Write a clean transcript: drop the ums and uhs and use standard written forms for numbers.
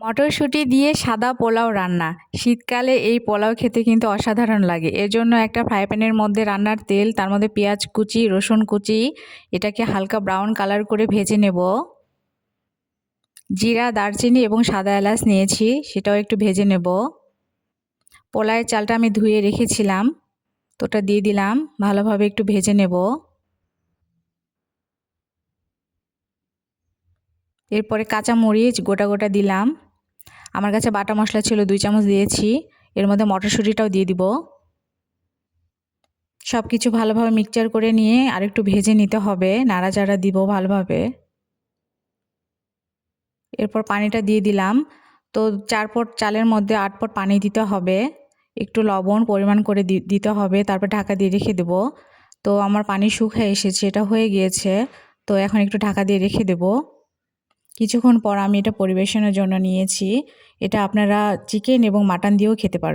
মটরশুঁটি দিয়ে সাদা পোলাও রান্না। শীতকালে এই পোলাও খেতে কিন্তু অসাধারণ লাগে। এর জন্য একটা ফ্রাই প্যানের মধ্যে রান্নার তেল, তার মধ্যে পেঁয়াজ কুচি, রসুন কুচি, এটাকে হালকা ব্রাউন কালার করে ভেজে নেব। জিরা, দারচিনি এবং সাদা এলাচ নিয়েছি, সেটাও একটু ভেজে নেব। পোলাওয়ের চালটা আমি ধুয়ে রেখেছিলাম, তো ওটা দিয়ে দিলাম, ভালোভাবে একটু ভেজে নেব। এরপরে কাঁচা মরিচ গোটা গোটা দিলাম। আমার কাছে বাটা মশলা ছিল 2 চামচ দিয়েছি। এর মধ্যে মটরশুঁটিটাও দিয়ে দিব। সব কিছু ভালোভাবে মিক্সচার করে নিয়ে আরেকটু ভেজে নিতে হবে, নাড়াচাড়া দিব ভালোভাবে। এরপর পানিটা দিয়ে দিলাম। তো 4 পট চালের মধ্যে 8 পট পানি দিতে হবে। একটু লবণ পরিমাণ করে দিতে হবে, তারপর ঢাকা দিয়ে রেখে দেব। তো আমার পানি শুকিয়ে এসেছে, এটা হয়ে গিয়েছে। তো এখন একটু ঢাকা দিয়ে রেখে দেব। কিছুক্ষণ পর আমি এটা পরিবেশনের জন্য নিয়েছি। এটা আপনারা চিকেন এবং মাটন দিয়েও খেতে পারবেন।